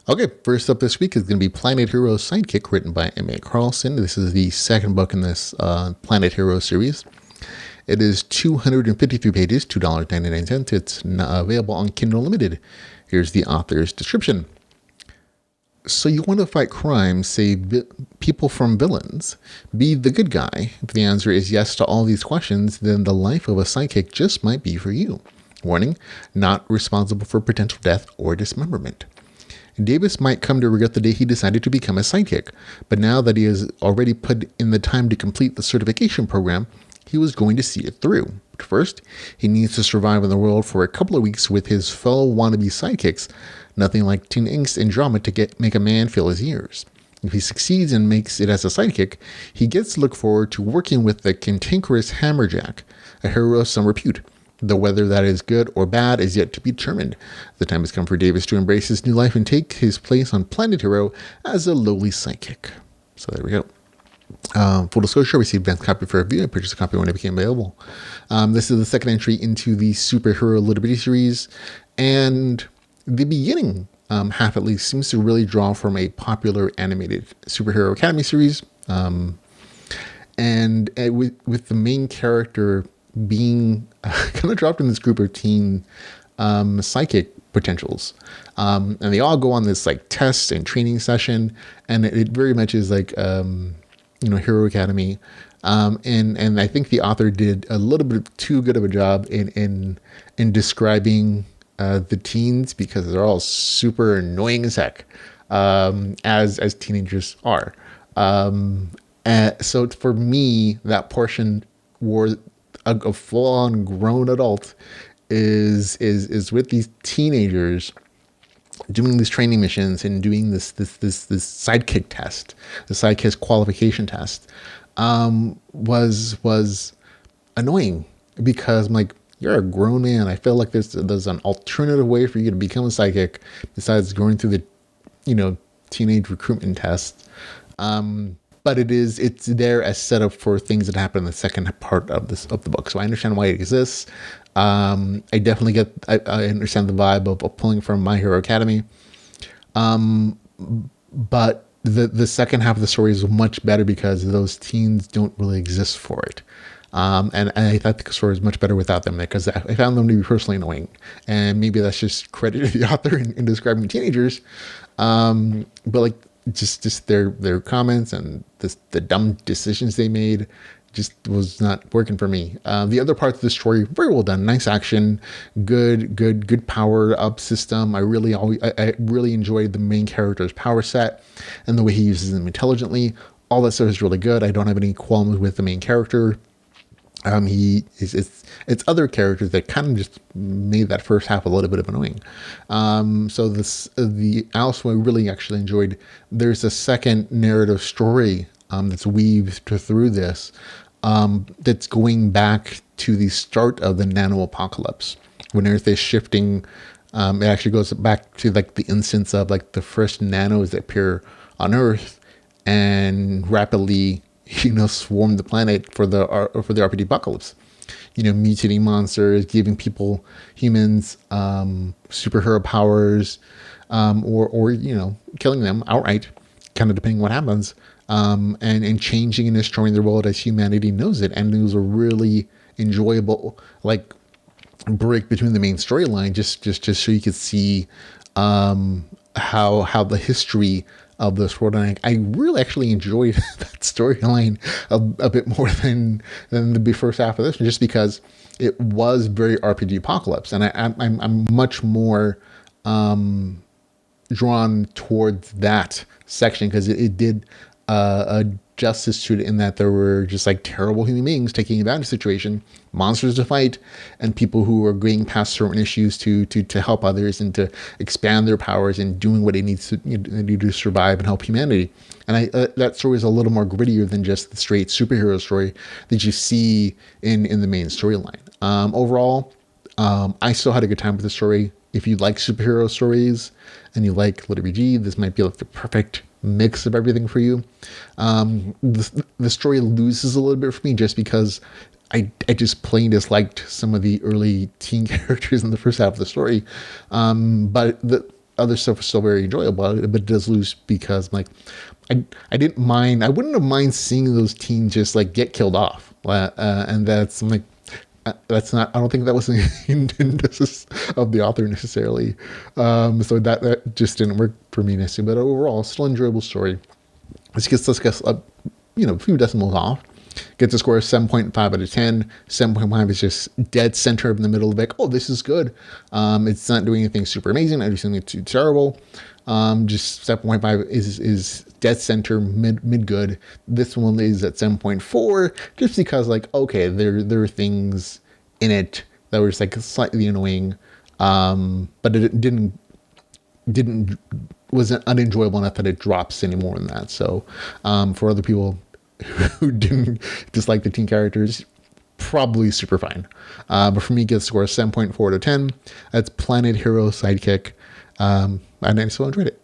Okay, first up this week is going to be Planet Hero Sidekick, written by M.A. Carlson. This is the second book in this Planet Hero series. It is 253 pages, $2.99. It's available on Kindle Limited. Here's the author's description. So you want to fight crime, save people from villains, be the good guy? If the answer is yes to all these questions, then the life of a sidekick just might be for you. Warning, not responsible for potential death or dismemberment. Davis might come to regret the day he decided to become a sidekick, but now that he has already put in the time to complete the certification program, he was going to see it through. But first, he needs to survive in the world for a couple of weeks with his fellow wannabe sidekicks. Nothing like teen angst and drama to make a man fill his ears. If he succeeds and makes it as a sidekick, he gets to look forward to working with the cantankerous Hammerjack, a hero of some repute. Though whether that is good or bad is yet to be determined. The time has come for Davis to embrace his new life and take his place on Planet Hero as a lowly sidekick. So there we go. Full disclosure, I received advanced copy for review. I purchased a copy when it became available. This is the second entry into the superhero LitRPG series, and the beginning, half at least, seems to really draw from a popular animated superhero academy series, and with the main character being kind of dropped in this group of teen psychic potentials, and they all go on this like test and training session, and it very much is like Hero Academy, and I think the author did a little bit too good of a job in describing the teens, because they're all super annoying as heck, as teenagers are. So for me, that portion where a full-on grown adult is with these teenagers doing these training missions and doing this sidekick test, the sidekick qualification test, was annoying, because I'm like, you're a grown man. I feel like there's an alternative way for you to become a sidekick besides going through the teenage recruitment test. But it's there as setup for things that happen in the second part of the book. So I understand why it exists. I definitely I understand the vibe of pulling from My Hero Academy. But the second half of the story is much better because those teens don't really exist for it. And I thought the story is much better without them, because I found them to be personally annoying. And maybe that's just credit to the author in describing teenagers. But like, just their comments and the dumb decisions they made just was not working for me. The other parts of the story, very well done, nice action, good power up system. I really enjoyed the main character's power set and the way he uses them intelligently. All that stuff is really good. I don't have any qualms with the main character. It's other characters that kind of just made that first half a little bit of annoying. So the also I really actually enjoyed. There's a second narrative story that's weaved through this, that's going back to the start of the nano apocalypse, when Earth is shifting. It actually goes back to like the instance of like the first nanos that appear on Earth and rapidly swarm the planet for the RPG apocalypse. Mutating monsters, giving humans superhero powers, or killing them outright, kind of depending what happens, and changing and destroying the world as humanity knows it. And it was a really enjoyable break between the main storyline, just so you could see how the history of this world. And I really actually enjoyed that storyline a bit more than the first half of this, just because it was very RPG apocalypse, and I'm much more drawn towards that section, because it did a justice to it, in that there were just like terrible human beings taking advantage of the situation, monsters to fight, and people who are going past certain issues to help others and to expand their powers and doing what it needs to do to survive and help humanity. And that story is a little more grittier than just the straight superhero story that you see in the main storyline. Overall, I still had a good time with the story. If you like superhero stories and you like LitRPG, this might be like the perfect mix of everything for you. The story loses a little bit for me, just because I just plain disliked some of the early teen characters in the first half of the story. But other stuff was still very enjoyable, but it does lose because like I didn't mind. I wouldn't have mind seeing those teens just like get killed off, and that's like that's not. I don't think that was the intent of the author necessarily. So that just didn't work for me necessarily. But overall, still enjoyable story. This gets a few decimals off. Gets a score of 7.5 out of 10. 7.5 is just dead center in the middle of like, oh, this is good. It's not doing anything super amazing, not doing something too terrible. Just 7.5 is dead center, mid good. This one is at 7.4, just because like, okay, there are things in it that were just like slightly annoying, but it didn't wasn't unenjoyable enough that it drops any more than that. So for other people who didn't dislike the teen characters, probably super fine. But for me, it gets a score of 7.4 out of 10. That's Planet Hero Sidekick. And I still enjoyed it.